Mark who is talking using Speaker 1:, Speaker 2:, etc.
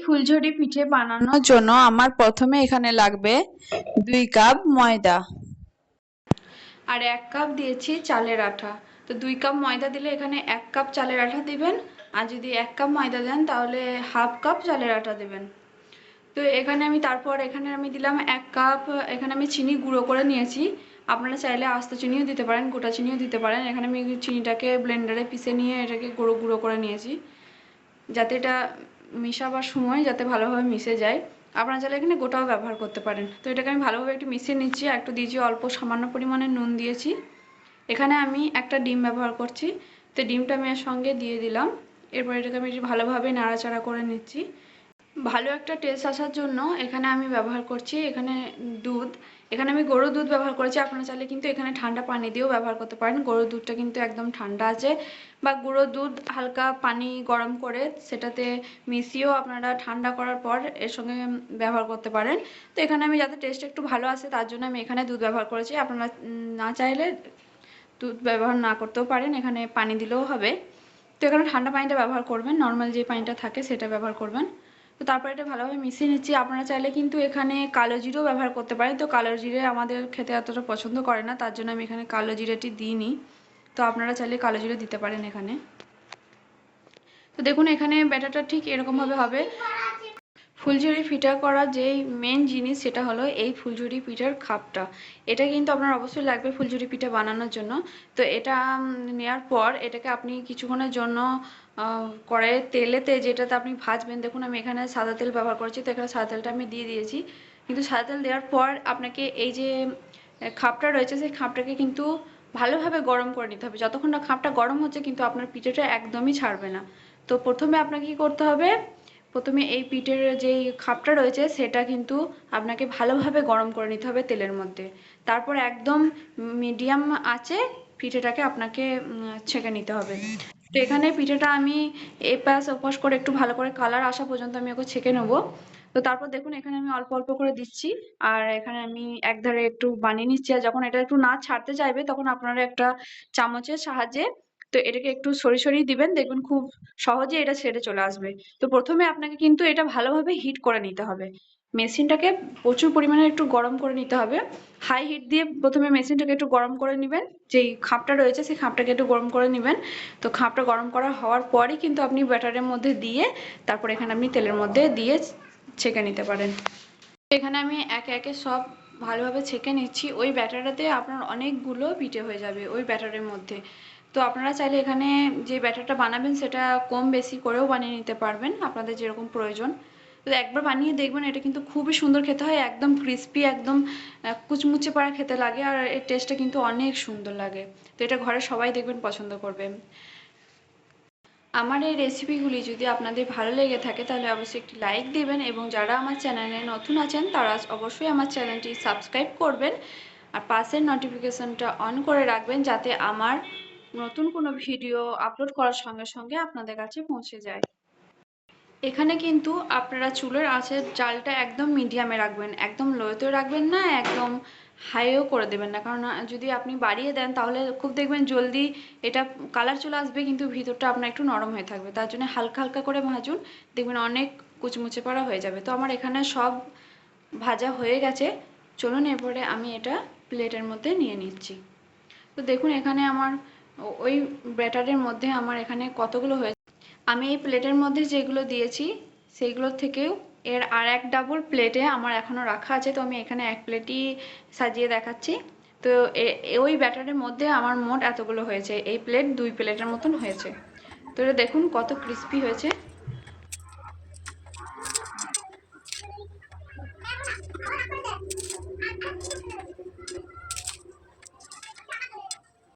Speaker 1: ফুলঝুরি পিঠে বানানোর জন্য আমার প্রথমে এখানে লাগবে 2 কাপ ময়দা আর 1 কাপ দিয়েছি চালের আটা। তো 2 কাপ ময়দা দিলে এখানে 1 কাপ চালের আটা দিবেন, আর যদি 1 কাপ ময়দা দেন তাহলে হাফ কাপ চালের আটা দেবেন। তো এখানে আমি দিলাম 1 কাপ, এখানে আমি চিনি গুঁড়ো করে নিয়েছি। আপনারা চাইলে আস্ত চিনিও দিতে পারেন, গোটা চিনিও দিতে পারেন। এখানে আমি চিনিটাকে ব্লেন্ডারে পিষে নিয়ে এটাকে গুঁড়ো গুঁড়ো করে নিয়েছি, যাতে এটা মিশাবার সময় যাতে ভালোভাবে মিশে যায়। আপনারা চাইলে এখানে গোটাও ব্যবহার করতে পারেন। তো এটাকে আমি ভালোভাবে একটু মিশিয়ে নিচ্ছি, আর একটু দিয়েছি অল্প সামান্য পরিমাণে নুন দিয়েছি। এখানে আমি একটা ডিম ব্যবহার করছি, তো ডিমটা আমি এর সঙ্গে দিয়ে দিলাম। এরপর এটাকে আমি ভালোভাবে নাড়াচাড়া করে নিচ্ছি। ভালো একটা টেস্ট আসার জন্য এখানে আমি ব্যবহার করছি দুধ। এখানে আমি গরুর দুধ ব্যবহার করেছি। আপনারা চাইলে কিন্তু এখানে ঠান্ডা পানি দিয়েও ব্যবহার করতে পারেন। গরুর দুধটা কিন্তু একদম ঠান্ডা আছে, বা গুঁড়ো দুধ হালকা পানি গরম করে সেটাতে মিশিয়েও আপনারা ঠান্ডা করার পর এর সঙ্গে ব্যবহার করতে পারেন। তো এখানে আমি যাতে টেস্ট একটু ভালো আসে তার জন্য আমি এখানে দুধ ব্যবহার করেছি। আপনারা না চাইলে দুধ ব্যবহার না করতেও পারেন, এখানে পানি দিলেও হবে। তো এখানে ঠান্ডা পানিটা ব্যবহার করবেন, নর্মাল যে পানিটা থাকে সেটা ব্যবহার করবেন। তো তারপরে এটা ভালোভাবে মিশিয়ে নিচ্ছি। আপনারা চাইলে কিন্তু এখানে কালো জিরেও ব্যবহার করতে পারেন। তো কালো জিরে আমাদের খেতে এতটা পছন্দ করে না, তার জন্য আমি এখানে কালো জিরেটি দিইনি। তো আপনারা চাইলে কালো জিরে দিতে পারেন এখানে। তো দেখুন এখানে ব্যাটারটা ঠিক এরকমভাবে হবে। ফুলঝুরি পিঠা করার যেই মেন জিনিস সেটা হলো এই ফুলঝুরি পিঠার খাপটা। এটা কিন্তু আপনার অবশ্যই লাগবে ফুলঝুরি পিঠা বানানোর জন্য। তো এটা নেওয়ার পর এটাকে আপনি কিছুক্ষণের জন্য তেলেতে যেটাতে আপনি ভাজবেন। দেখুন আমি এখানে সাদা তেল ব্যবহার করেছি, তো এখানে সাদা তেলটা আমি দিয়ে দিয়েছি। কিন্তু সাদা তেল দেওয়ার পর আপনাকে এই যে খাপটা রয়েছে সেই খাপটাকে কিন্তু ভালোভাবে গরম করে নিতে হবে। যতক্ষণ না খাপটা গরম হচ্ছে কিন্তু আপনার পিঠেটা একদমই ছাড়বে না। তো প্রথমে আপনাকে কি করতে হবে, প্রথমে এই পিঠের যেই খাপটা রয়েছে সেটা কিন্তু আপনাকে ভালোভাবে গরম করে নিতে হবে তেলের মধ্যে। তারপর একদম মিডিয়াম আঁচে পিঠেটাকে আপনাকে ছেঁকে নিতে হবে। তো এখানে পিঠেটা আমি এপাশ ওপাশ করে একটু ভালো করে কালার আসা পর্যন্ত আমি ওকে ছেঁকে নেব। তো তারপর দেখুন এখানে আমি অল্প অল্প করে দিচ্ছি, আর এখানে আমি একধারে একটু বানিয়ে নিচ্ছি। আর যখন এটা একটু না ছাড়তে চাইবে তখন আপনারা একটা চামচের সাহায্যে তো এটাকে একটু সরিয়ে সরিয়ে দিবেন, দেখবেন খুব সহজে এটা ছেড়ে চলে আসবে। তো প্রথমে আপনাকে কিন্তু এটা ভালোভাবে হিট করে নিতে হবে। মেশিনটাকে প্রচুর পরিমাণে একটু গরম করে নিতে হবে। হাই হিট দিয়ে প্রথমে মেশিনটাকে একটু গরম করে নেবেন, যেই খাপটা রয়েছে সেই খাপটাকে একটু গরম করে নেবেন। তো খাপটা গরম করা হওয়ার পরই কিন্তু আপনি ব্যাটারের মধ্যে দিয়ে তারপর এখানে আপনি তেলের মধ্যে দিয়ে ছেঁকে নিতে পারেন। এখানে আমি একে একে সব ভালোভাবে ছেঁকে নিচ্ছি। ওই ব্যাটারটাতে আপনার অনেকগুলো পিঠে হয়ে যাবে ওই ব্যাটারের মধ্যে। তো আপনারা চাইলে এখানে যে ব্যাটারটা বানাবেন সেটা কম বেশি করেও বানিয়ে নিতে পারবেন, আপনাদের যেরকম প্রয়োজন। তো একবার বানিয়ে দেখবেন, এটা কিন্তু খুবই সুন্দর খেতে হয়, একদম ক্রিস্পি, একদম কুচমুচে পাড়া খেতে লাগে, আর এর টেস্টটা কিন্তু অনেক সুন্দর লাগে। তো এটা ঘরে সবাই দেখবেন পছন্দ করবে। আমার এই রেসিপিগুলি যদি আপনাদের ভালো লেগে থাকে তাহলে অবশ্যই একটি লাইক দিবেন, এবং যারা আমার চ্যানেলে নতুন আছেন তারা অবশ্যই আমার চ্যানেলটি সাবস্ক্রাইব করবেন, আর পাশের নোটিফিকেশনটা অন করে রাখবেন যাতে আমার নতুন কোনো ভিডিও আপলোড করার সঙ্গে সঙ্গে আপনাদের কাছে পৌঁছে যায়। এখানে কিন্তু আপনারা চুলের আঁচের জালটা একদম মিডিয়ামে রাখবেন, একদম লোতেও রাখবেন না, একদম হাইও করে দেবেন না। কারণ যদি আপনি বাড়িয়ে দেন তাহলে খুব দেখবেন জলদি এটা কালার চলে আসবে, কিন্তু ভিতরটা আপনার একটু নরম হয়ে থাকবে। তার জন্য হালকা হালকা করে ভাজুন, দেখবেন অনেক কুচমুচে পাড়া হয়ে যাবে। তো আমার এখানে সব ভাজা হয়ে গেছে। চলুন এরপরে আমি এটা প্লেটের মধ্যে নিয়ে নিচ্ছি। তো দেখুন এখানে আমার ওই ব্যাটারের মধ্যে আমার এখানে কতগুলো হয়েছে। আমি এই প্লেটের মধ্যে যেগুলো দিয়েছি সেইগুলোর থেকেও এর আর এক ডাবল প্লেটে আমার এখনও রাখা আছে। তো আমি এখানে এক প্লেটই সাজিয়ে দেখাচ্ছি। তো ওই ব্যাটারের মধ্যে আমার মোট এতগুলো হয়েছে, এই প্লেট 2 প্লেটের মতন হয়েছে। তো এটা দেখুন কত ক্রিস্পি হয়েছে।